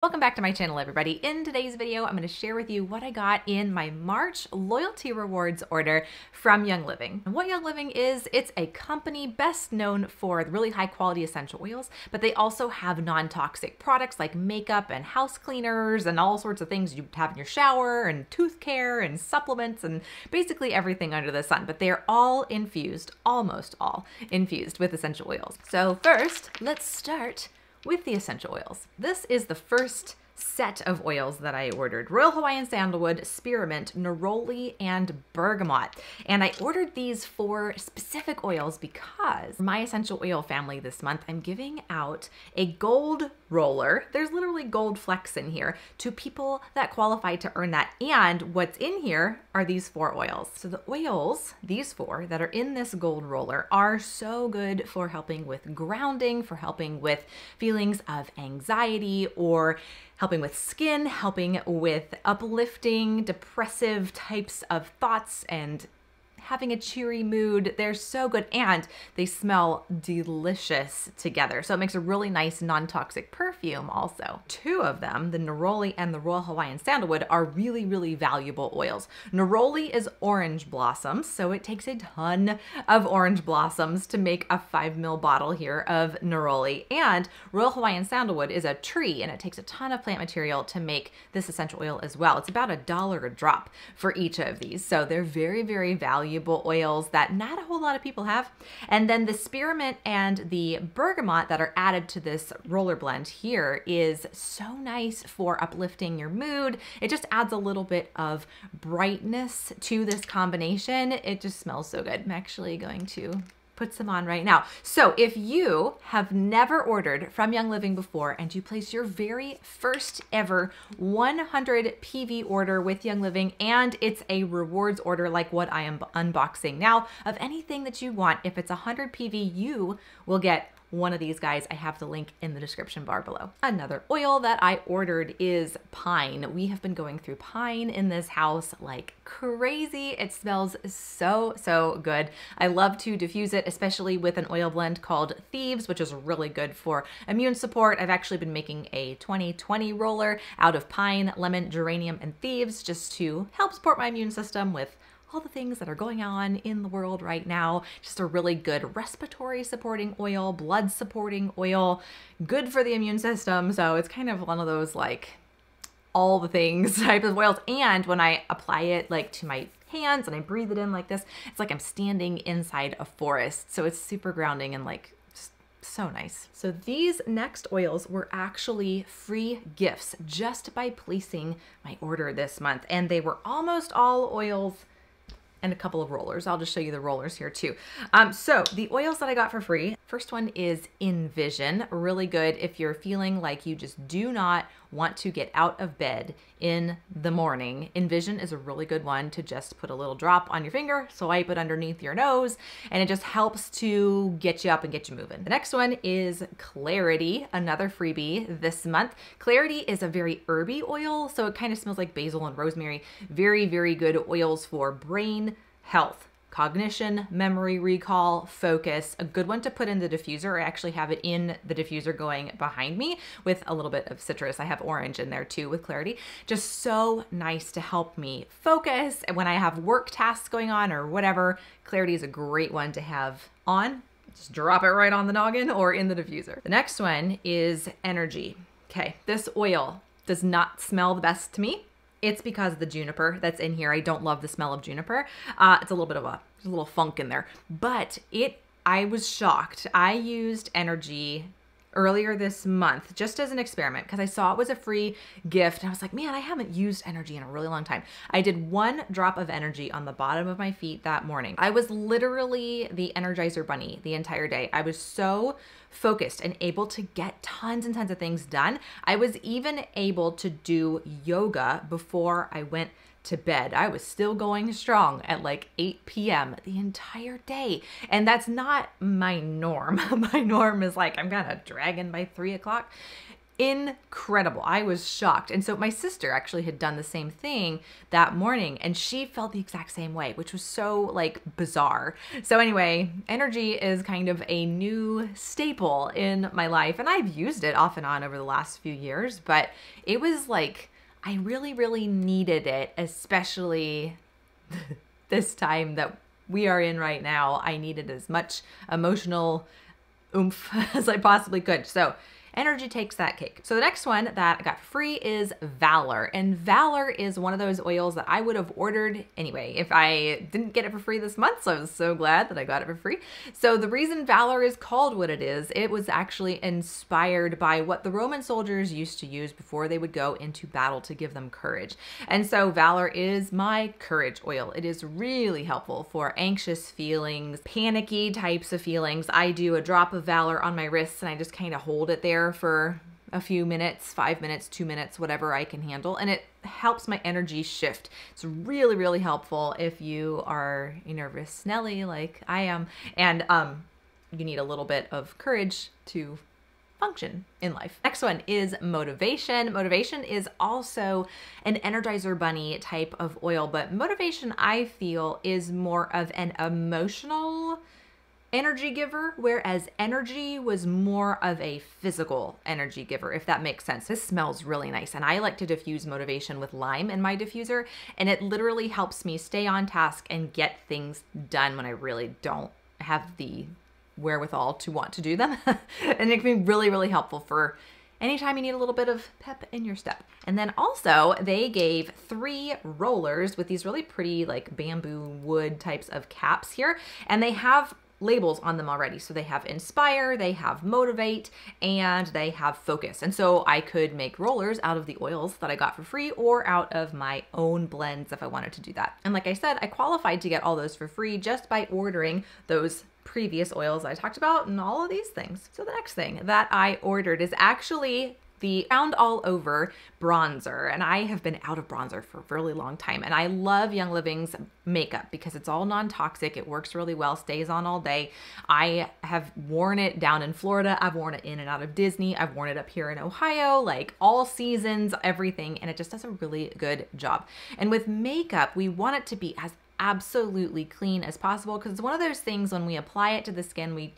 Welcome back to my channel, everybody. In today's video, I'm going to share with you what I got in my March loyalty rewards order from Young Living. And what Young Living is, it's a company best known for really high quality essential oils, but they also have non-toxic products like makeup and house cleaners and all sorts of things you have in your shower and tooth care and supplements and basically everything under the sun. But they're all infused, almost all infused with essential oils. So first, let's start with the essential oils. This is the first set of oils that I ordered. Royal Hawaiian Sandalwood, Spearmint, Neroli, and Bergamot. And I ordered these 4 specific oils because for my essential oil family this month, I'm giving out a gold roller. There's literally gold flecks in here to people that qualify to earn that. And what's in here are these 4 oils. So the oils, these 4 that are in this gold roller, are so good for helping with grounding, for helping with feelings of anxiety, or helping with skin, helping with uplifting, depressive types of thoughts and having a cheery mood. They're so good and they smell delicious together. So it makes a really nice non-toxic perfume also. 2 of them, the Neroli and the Royal Hawaiian Sandalwood, are really, really valuable oils. Neroli is orange blossoms, so it takes a ton of orange blossoms to make a 5 ml bottle here of Neroli. And Royal Hawaiian Sandalwood is a tree and it takes a ton of plant material to make this essential oil as well. It's about $1 a drop for each of these. So they're very, very valuable oils that not a whole lot of people have. And then the spearmint and the bergamot that are added to this roller blend here is so nice for uplifting your mood. It just adds a little bit of brightness to this combination. It just smells so good. I'm actually going to put some on right now. So if you have never ordered from Young Living before and you place your very first ever 100 PV order with Young Living, and it's a rewards order like what I am unboxing now of anything that you want, if it's 100 PV, you will get one of these guys. I have the link in the description bar below. Another oil that I ordered is pine. We have been going through pine in this house like crazy. It smells so, so good. I love to diffuse it, especially with an oil blend called Thieves, which is really good for immune support. I've actually been making a 2020 roller out of pine, lemon, geranium, and Thieves just to help support my immune system with all the things that are going on in the world right now. Just a really good respiratory supporting oil, blood supporting oil, good for the immune system. So it's kind of one of those like all the things type of oils. And when I apply it like to my hands and I breathe it in like this, it's like I'm standing inside a forest. So it's super grounding and like so nice. So these next oils were actually free gifts just by placing my order this month. And they were almost all oils and a couple of rollers. I'll just show you the rollers here too. So the oils that I got for free, first one is Envision. Really good if you're feeling like you just do not want to get out of bed in the morning. Envision is a really good one to just put a little drop on your finger, swipe it underneath your nose, and it just helps to get you up and get you moving. The next one is Clarity, another freebie this month. Clarity is a very herby oil, so it kind of smells like basil and rosemary. Very, very good oils for brain health, cognition, memory recall, focus. A good one to put in the diffuser. I actually have it in the diffuser going behind me with a little bit of citrus. I have orange in there too with Clarity. Just so nice to help me focus. And when I have work tasks going on or whatever, Clarity is a great one to have on. Just drop it right on the noggin or in the diffuser. The next one is Energy. Okay, this oil does not smell the best to me. It's because of the juniper that's in here. I don't love the smell of juniper. It's a little bit of there's a little funk in there, but I was shocked. I used Energy earlier this month just as an experiment because I saw it was a free gift. And I was like, man, I haven't used Energy in a really long time. I did 1 drop of Energy on the bottom of my feet that morning. I was literally the Energizer Bunny the entire day. I was so focused and able to get tons and tons of things done. I was even able to do yoga before I went to bed. I was still going strong at like 8 p.m. the entire day. And that's not my norm. My norm is like, I'm kind of dragging by 3 o'clock. incredible. I was shocked. And so my sister actually had done the same thing that morning, and she felt the exact same way, which was so like bizarre. So anyway, energy is kind of a new staple in my life, and I've used it off and on over the last few years, but it was like, I really, really needed it, especially this time that we are in right now. I needed as much emotional oomph as I possibly could. So energy takes that cake. So the next one that I got for free is Valor. And Valor is one of those oils that I would have ordered anyway if I didn't get it for free this month. So I was so glad that I got it for free. So the reason Valor is called what it is, it was actually inspired by what the Roman soldiers used to use before they would go into battle to give them courage. And so Valor is my courage oil. It is really helpful for anxious feelings, panicky types of feelings. I do a drop of Valor on my wrists and I just kind of hold it there for a few minutes, 5 minutes, 2 minutes, whatever I can handle. And it helps my energy shift. It's really, really helpful if you are a nervous Nelly like I am, and you need a little bit of courage to function in life. Next one is Motivation. Motivation is also an Energizer Bunny type of oil, but Motivation, I feel, is more of an emotional energy giver, whereas energy was more of a physical energy giver, if that makes sense. This smells really nice, and I like to diffuse Motivation with lime in my diffuser, and it literally helps me stay on task and get things done when I really don't have the wherewithal to want to do them. And it can be really, really helpful for anytime you need a little bit of pep in your step. And then also they gave 3 rollers with these really pretty like bamboo wood types of caps here, and they have labels on them already. So they have Inspire, they have Motivate, and they have Focus. And so I could make rollers out of the oils that I got for free or out of my own blends if I wanted to do that. And like I said, I qualified to get all those for free just by ordering those previous oils I talked about and all of these things. So the next thing that I ordered is actually the Found All Over bronzer, and I have been out of bronzer for a really long time, and I love Young Living's makeup because it's all non-toxic, it works really well, stays on all day. I have worn it down in Florida, I've worn it in and out of Disney, I've worn it up here in Ohio, like all seasons, everything, and it just does a really good job. And with makeup, we want it to be as absolutely clean as possible, because it's one of those things when we apply it to the skin,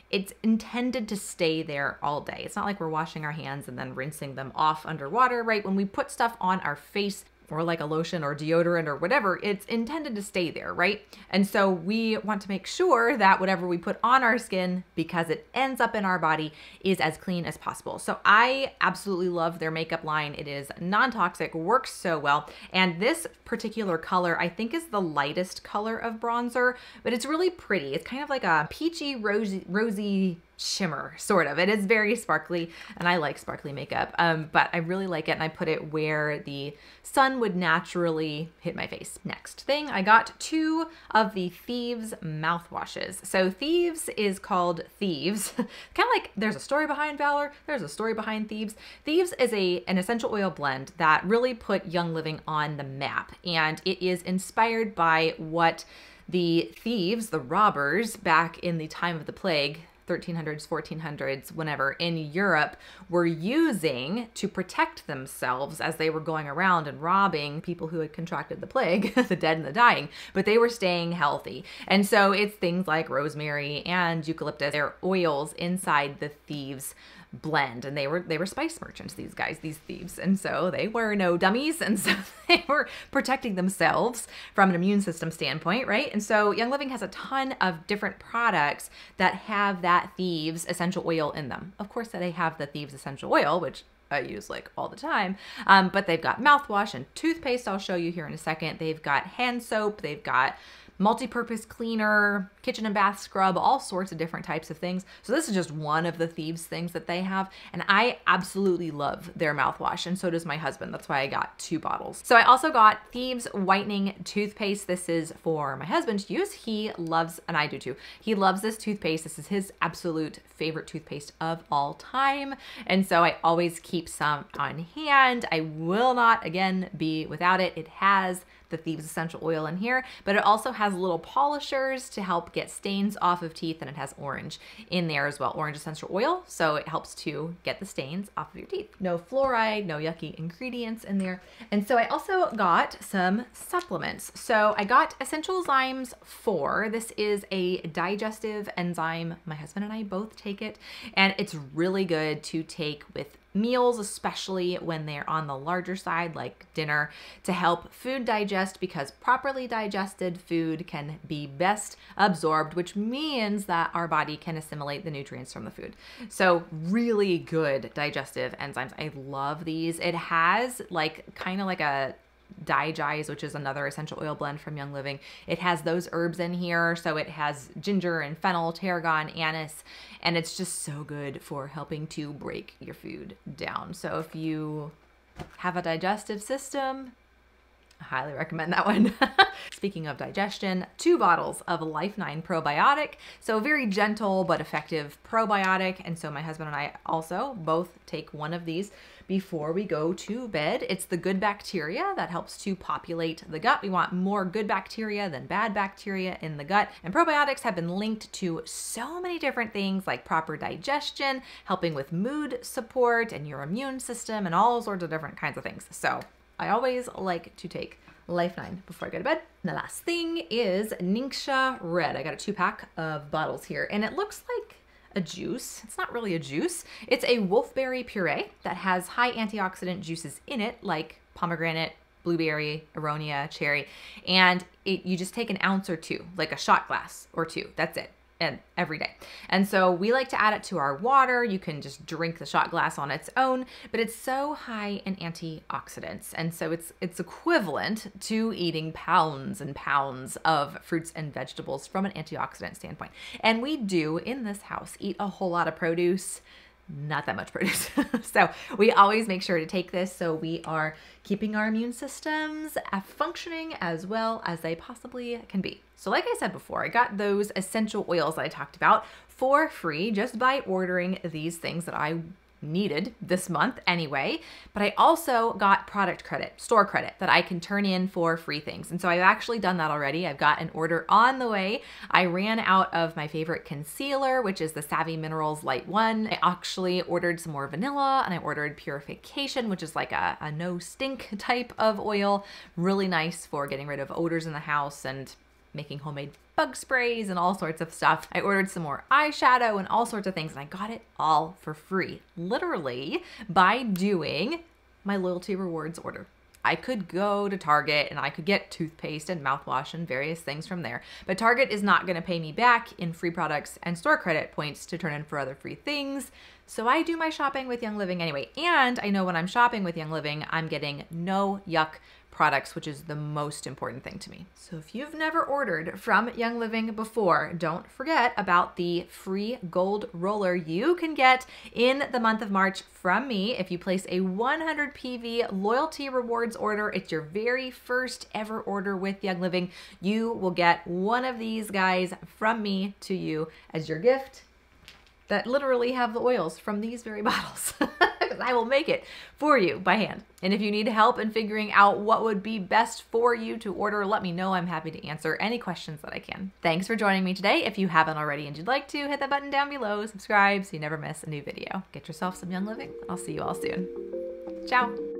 it's intended to stay there all day. It's not like we're washing our hands and then rinsing them off underwater, right? When we put stuff on our face or like a lotion or deodorant or whatever, it's intended to stay there, right? And so we want to make sure that whatever we put on our skin, because it ends up in our body, is as clean as possible. So I absolutely love their makeup line. It is non-toxic, works so well. And this particular color, I think, is the lightest color of bronzer, but it's really pretty. It's kind of like a peachy, rosy shimmer, sort of. It is very sparkly, and I like sparkly makeup, but I really like it, and I put it where the sun would naturally hit my face. Next thing, I got 2 of the Thieves mouthwashes. So Thieves is called Thieves. Kind of like there's a story behind Valor, there's a story behind Thieves. Thieves is an essential oil blend that really put Young Living on the map, and it is inspired by what the thieves, the robbers, back in the time of the plague, 1300s, 1400s, whenever, in Europe, were using to protect themselves as they were going around and robbing people who had contracted the plague, the dead and the dying, but they were staying healthy. And so it's things like rosemary and eucalyptus. They're oils inside the Thieves blend, and they were spice merchants, these guys, these thieves, and so they were no dummies, and so they were protecting themselves from an immune system standpoint, right? And so Young Living has a ton of different products that have that Thieves essential oil in them. Of course, they have the Thieves essential oil, which I use like all the time, but they've got mouthwash and toothpaste I'll show you here in a second. They've got hand soap, they've got multi-purpose cleaner, kitchen and bath scrub, all sorts of different types of things. So this is just one of the Thieves things that they have, and I absolutely love their mouthwash, and so does my husband. That's why I got 2 bottles. So I also got Thieves Whitening toothpaste. This is for my husband to use. He loves, and I do too, he loves this toothpaste. This is his absolute favorite toothpaste of all time, and so I always keep some on hand. I will not, again, be without it. It has the Thieves essential oil in here, but it also has little polishers to help get stains off of teeth, and it has orange in there as well, orange essential oil, so it helps to get the stains off of your teeth. No fluoride, no yucky ingredients in there. And so I also got some supplements. So I got Essential Zymes 4. This is a digestive enzyme. My husband and I both take it, and it's really good to take with meals, especially when they're on the larger side, like dinner, to help food digest, because properly digested food can be best absorbed, which means that our body can assimilate the nutrients from the food. So really good digestive enzymes. I love these. It has kind of like a Digize, which is another essential oil blend from Young Living. It has those herbs in here. So it has ginger and fennel, tarragon, anise, and it's just so good for helping to break your food down. So if you have a digestive system, I highly recommend that one. Speaking of digestion, 2 bottles of Life9 Probiotic. So very gentle but effective probiotic. And so my husband and I also both take one of these before we go to bed. It's the good bacteria that helps to populate the gut. We want more good bacteria than bad bacteria in the gut. And probiotics have been linked to so many different things, like proper digestion, helping with mood support and your immune system, and all sorts of different kinds of things. So I always like to take Life9 before I go to bed. And the last thing is Ningxia Red. I got a 2-pack of bottles here, and it looks like a juice. It's not really a juice. It's a wolfberry puree that has high antioxidant juices in it, like pomegranate, blueberry, aronia, cherry, and you just take an ounce or 2, like a shot glass or 2. That's it. And every day. And so we like to add it to our water. You can just drink the shot glass on its own, but it's so high in antioxidants. And so it's equivalent to eating pounds and pounds of fruits and vegetables from an antioxidant standpoint. And we do in this house eat a whole lot of produce, not that much produce. So we always make sure to take this, so we are keeping our immune systems functioning as well as they possibly can be. So like I said before, I got those essential oils that I talked about for free just by ordering these things that I needed this month anyway, but I also got product credit, store credit, that I can turn in for free things. And so I've actually done that already. I've got an order on the way. I ran out of my favorite concealer, which is the Savvy Minerals Light 1. I actually ordered some more vanilla, and I ordered Purification, which is like a no stink type of oil. Really nice for getting rid of odors in the house and making homemade bug sprays and all sorts of stuff. I ordered some more eyeshadow and all sorts of things, and I got it all for free, literally by doing my loyalty rewards order. I could go to Target and I could get toothpaste and mouthwash and various things from there, but Target is not going to pay me back in free products and store credit points to turn in for other free things. So I do my shopping with Young Living anyway. And I know when I'm shopping with Young Living, I'm getting no yuck products, which is the most important thing to me. So if you've never ordered from Young Living before, don't forget about the free gold roller you can get in the month of March from me. If you place a 100 PV loyalty rewards order, it's your very first ever order with Young Living. You will get one of these guys from me to you as your gift that literally have the oils from these very bottles. I will make it for you by hand. And if you need help in figuring out what would be best for you to order, let me know. I'm happy to answer any questions that I can. Thanks for joining me today. If you haven't already and you'd like to, hit that button down below, subscribe so you never miss a new video. Get yourself some Young Living. I'll see you all soon. Ciao.